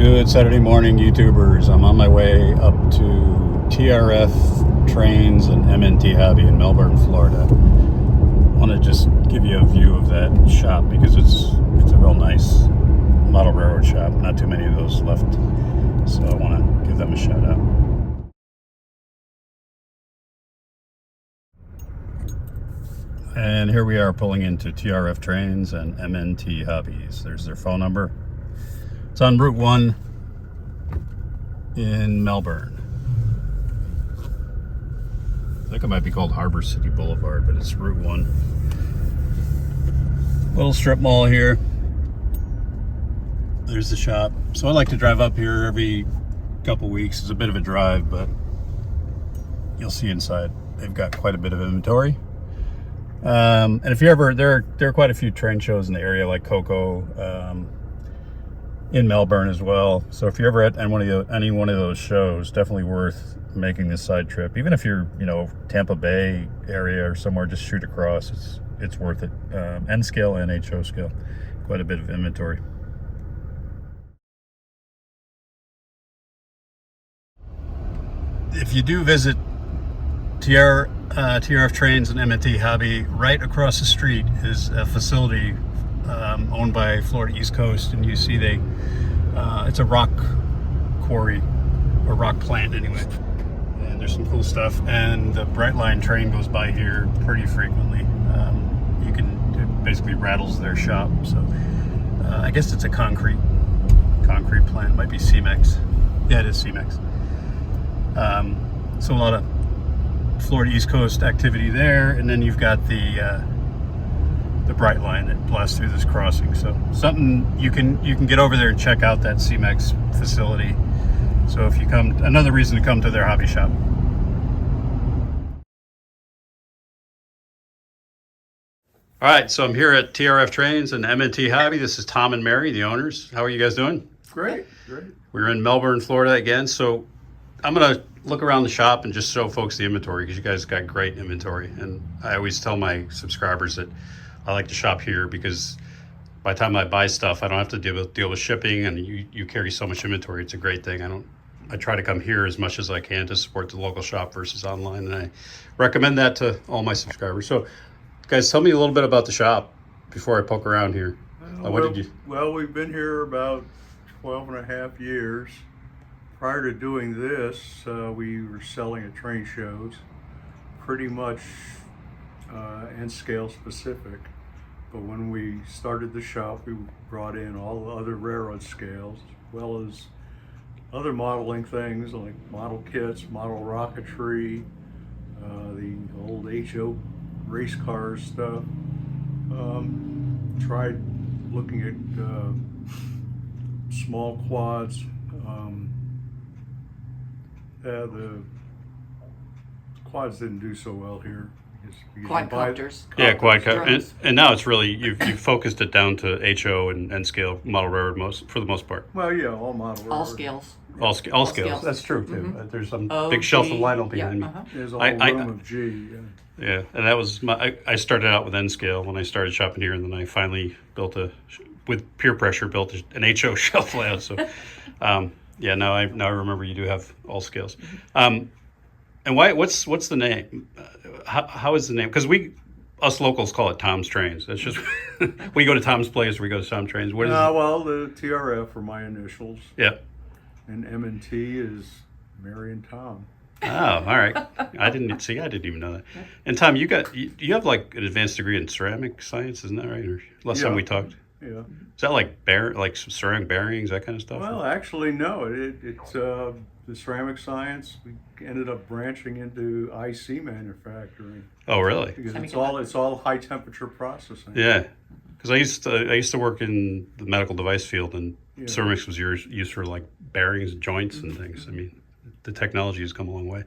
Good Saturday morning, YouTubers. I'm on my way up to TRF Trains and MNT Hobby in Melbourne, Florida. I want to just give you a view of that shop because it's a real nice model railroad shop. Not too many of those left, so I want to give them a shout out. And here we are pulling into TRF Trains and MNT Hobbies. There's their phone number. It's on Route 1 in Melbourne. I think it might be called Harbor City Boulevard, but it's Route 1. Little strip mall here. There's the shop. So I like to drive up here every couple weeks. It's a bit of a drive, but you'll see inside. They've got quite a bit of inventory. And if you ever, there are quite a few train shows in the area, like Coco, in Melbourne as well. So if you're ever at any one of those shows, definitely worth making this side trip. Even if you're, Tampa Bay area or somewhere, just shoot across. It's worth it. N scale and HO scale, quite a bit of inventory. If you do visit TRF Trains and MNT Hobby, right across the street is a facility owned by Florida East Coast, and you see it's a rock quarry or rock plant anyway, and there's some cool stuff. And the Brightline train goes by here pretty frequently. It basically rattles their shop. So I guess it's a concrete plant. It might be Cemex. Yeah, it is Cemex. So a lot of Florida East Coast activity there, and then you've got the Brightline that blasts through this crossing. So something you can get over there and check out that Cemex facility. So if you come, another reason to come to their hobby shop. All right, so I'm here at TRF Trains and MNT Hobby. This is Tom and Mary, the owners. How are you guys doing? Great. We're in Melbourne, Florida again. So I'm gonna look around the shop and just show folks the inventory because you guys got great inventory. And I always tell my subscribers that I like to shop here because by the time I buy stuff, I don't have to deal with shipping, and you carry so much inventory. It's a great thing. I try to come here as much as I can to support the local shop versus online, and I recommend that to all my subscribers. So guys, tell me a little bit about the shop before I poke around here. Well, we've been here about 12 and a half years. Prior to doing this, we were selling at train shows, pretty much N scale specific. But when we started the shop, we brought in all the other railroad scales, as well as other modeling things like model kits, model rocketry, the old HO race cars stuff. Tried looking at small quads. The quads didn't do so well here. Quadcopters. Yeah, quadcopters. And now it's really, you've focused it down to HO and N scale model railroad for the most part. Well, yeah, all model railroad. All scales. All scales. That's true too. Mm-hmm. There's some big shelf of lino behind me. There's a whole room of G. Yeah, and that was I started out with N scale when I started shopping here, and then I finally with peer pressure, built an HO shelf layout. So, yeah, now I remember you do have all scales. And what's the name? How is the name? Because us locals call it Tom's Trains. That's just we go to Tom's Place, we go to Tom's Trains. What is it? Well, the TRF are my initials. Yeah. And M&T is Mary and Tom. Oh, all right. I didn't even know that. And Tom, you have like an advanced degree in ceramic science, isn't that right? Or last time we talked. Yeah. Is that like ceramic bearings, that kind of stuff? Well, actually, no. It's the ceramic science. We ended up branching into IC manufacturing. Oh, really? Because it's all high temperature processing. Yeah. Because I used to work in the medical device field, and ceramics was used for like bearings, joints, and things. I mean, the technology has come a long way.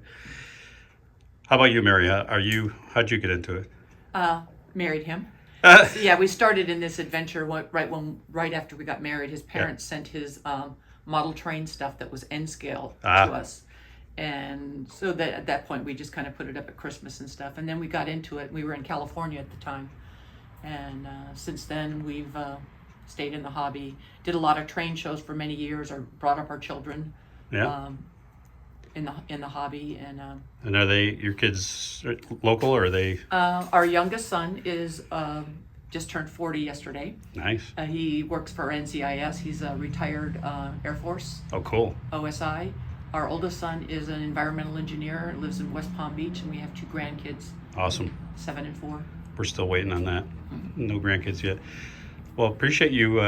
How about you, Mary? How'd you get into it? Married him. So, yeah, we started in this adventure right after we got married. His parents sent his model train stuff that was N scale to us, and so that at that point we just kind of put it up at Christmas and stuff. And then we got into it. We were in California at the time, and since then we've stayed in the hobby, did a lot of train shows for many years, or brought up our children. Yeah. In the hobby, And are they your kids local, or are they? Our youngest son is just turned 40 yesterday. Nice. He works for NCIS. He's a retired Air Force. Oh, cool. OSI. Our oldest son is an environmental engineer, lives in West Palm Beach, and we have 2 grandkids. Awesome. 7 and 4. We're still waiting on that. No grandkids yet. Well, appreciate you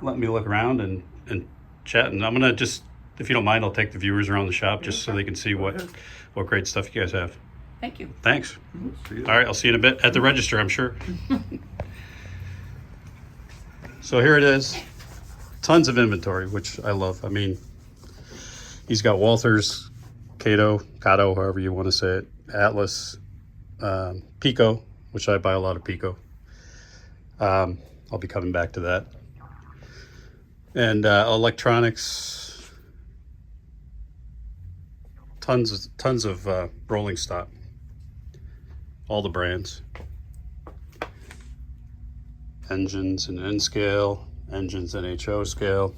letting me look around and chat. And I'm gonna just, if you don't mind, I'll take the viewers around the shop just so they can see what great stuff you guys have. Thank you. Thanks. See you. All right, I'll see you in a bit at the register, I'm sure. So here it is. Tons of inventory, which I love. I mean, he's got Walthers, Cato, however you want to say it, Atlas, Pico, which I buy a lot of Pico. I'll be coming back to that. And electronics, tons of rolling stock, all the brands. Engines in N scale, engines in HO scale.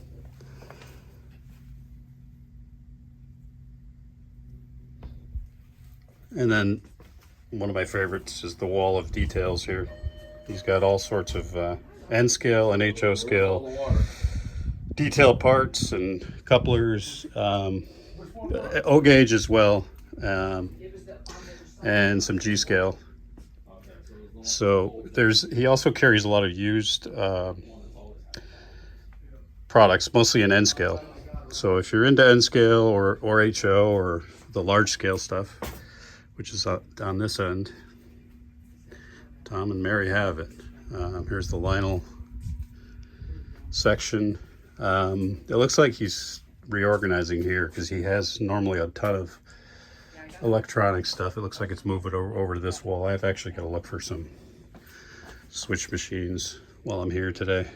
And then one of my favorites is the wall of details here. He's got all sorts of N scale and HO scale detailed parts and couplers, O gauge as well, and some G scale. So he also carries a lot of used products, mostly in N scale. So if you're into N scale or HO or the large scale stuff, which is on this end, Tom and Mary have it. Here's the Lionel section. It looks like he's reorganizing here because he has normally a ton of electronic stuff. It looks like it's moving over to this wall. I've actually got to look for some switch machines while I'm here today.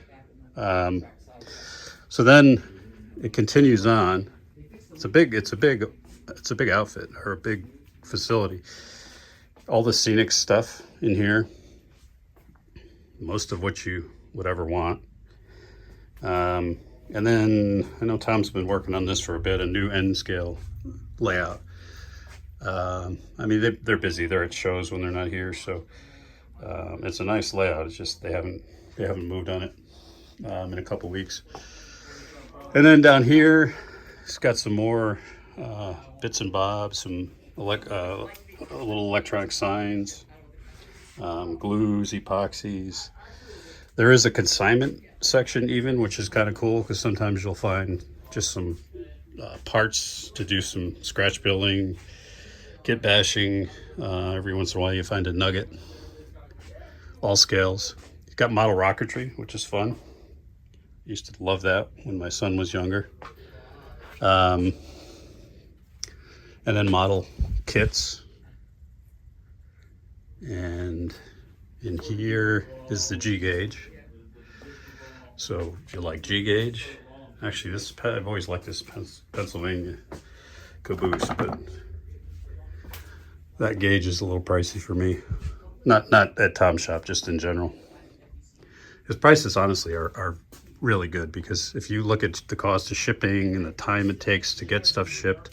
So then it continues on. It's a big outfit, or a big facility. All the scenic stuff in here, most of what you would ever want. And then I know Tom's been working on this for a bit, a new N scale layout. I mean, they're busy. They're at shows when they're not here, so it's a nice layout. It's just they haven't moved on it in a couple weeks. And then down here, it's got some more bits and bobs, some little electronic signs, glues, epoxies. There is a consignment section even, which is kind of cool because sometimes you'll find just some parts to do some scratch building, kit bashing. Every once in a while you find a nugget. All scales. You've got model rocketry, which is fun. Used to love that when my son was younger. And then model kits. And in here is the G gauge. So if you like G gauge, actually I've always liked this Pennsylvania caboose, but that gauge is a little pricey for me. Not at Tom's shop, just in general. His prices honestly are really good, because if you look at the cost of shipping and the time it takes to get stuff shipped,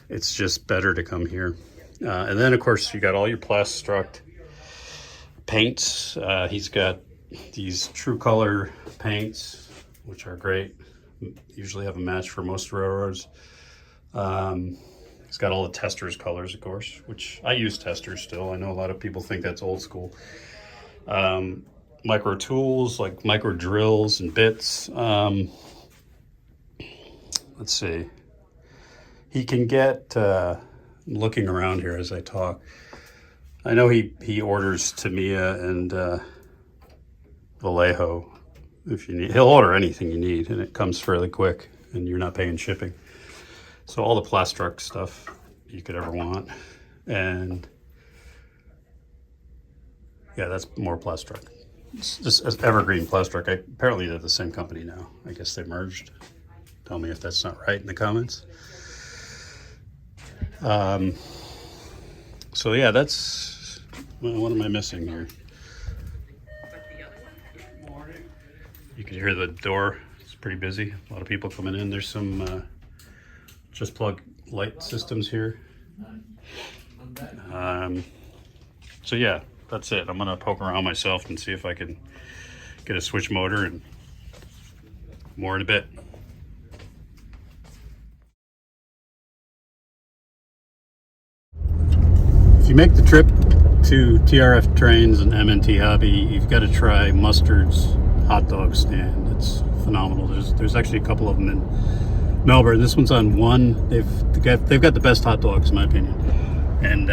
it's just better to come here. And then of course you got all your Plastruct paints. He's got these True Color paints, which are great. Usually have a match for most railroads. He's got all the Testors colors, of course, which I use Testors still. I know a lot of people think that's old school. Micro tools, like micro drills and bits. Let's see. He can get, looking around here as I talk, I know he orders Tamiya and Vallejo if you need. He'll order anything you need, and it comes fairly quick, and you're not paying shipping. So all the Plastruct stuff you could ever want. And yeah, that's more Plastruct. It's just Evergreen Plastruct. Apparently they're the same company now. I guess they merged. Tell me if that's not right in the comments. So yeah, that's, what am I missing here? You can hear the door. It's pretty busy. A lot of people coming in. There's some just plug light systems here. So yeah, that's it. I'm gonna poke around myself and see if I can get a switch motor, and more in a bit. If you make the trip to TRF Trains and MNT Hobby, you've got to try Mustard's hot dog stand. It's phenomenal. There's actually a couple of them in Melbourne. This one's on 1. They've got the best hot dogs in my opinion, and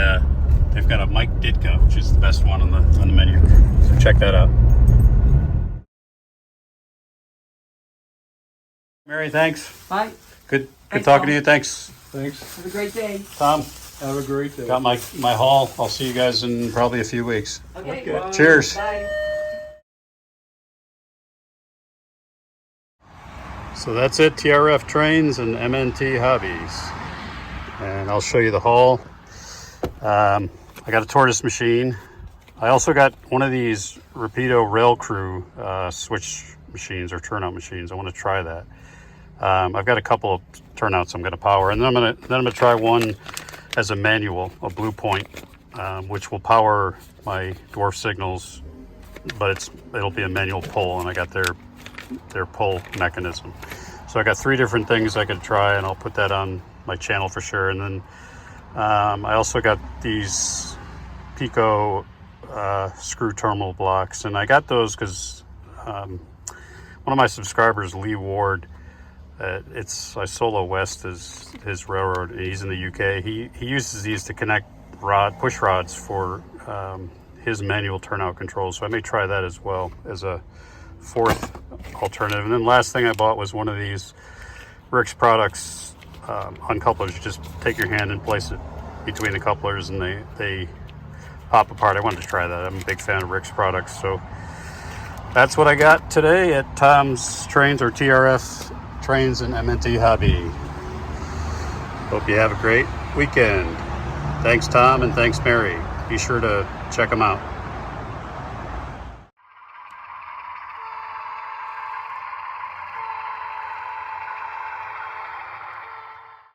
they've got a Mike Ditka, which is the best one on the menu. So check that out. Mary, thanks. Bye. Good Thanks, talking Tom. to you. Thanks. Thanks. Have a great day. Tom, Have a great day. got my haul. I'll see you guys in probably a few weeks. Okay. Okay. Bye. Cheers. Bye. So that's it, TRF Trains and MNT Hobbies. And I'll show you the haul. I got a tortoise machine. I also got one of these Rapido Rail Crew switch machines or turnout machines. I want to try that. I've got a couple of turnouts I'm going to power, and then I'm going to try one as a manual, a Blue Point, which will power my dwarf signals, but it'll be a manual pull, and I got their pull mechanism. So I got 3 different things I could try, and I'll put that on my channel for sure. And then I also got these Pico screw terminal blocks, and I got those because one of my subscribers, Lee Ward, I Solo West is his railroad. He's in the UK. He uses these to connect push rods for his manual turnout controls. So I may try that as well as a 4th alternative. And then last thing I bought was one of these Rick's products uncouplers. You just take your hand and place it between the couplers, and they pop apart. I wanted to try that. I'm a big fan of Rick's products. So that's what I got today at Tom's Trains, or TRF Trains and MNT Hobby. Hope you have a great weekend. Thanks, Tom, and thanks, Mary. Be sure to check them out.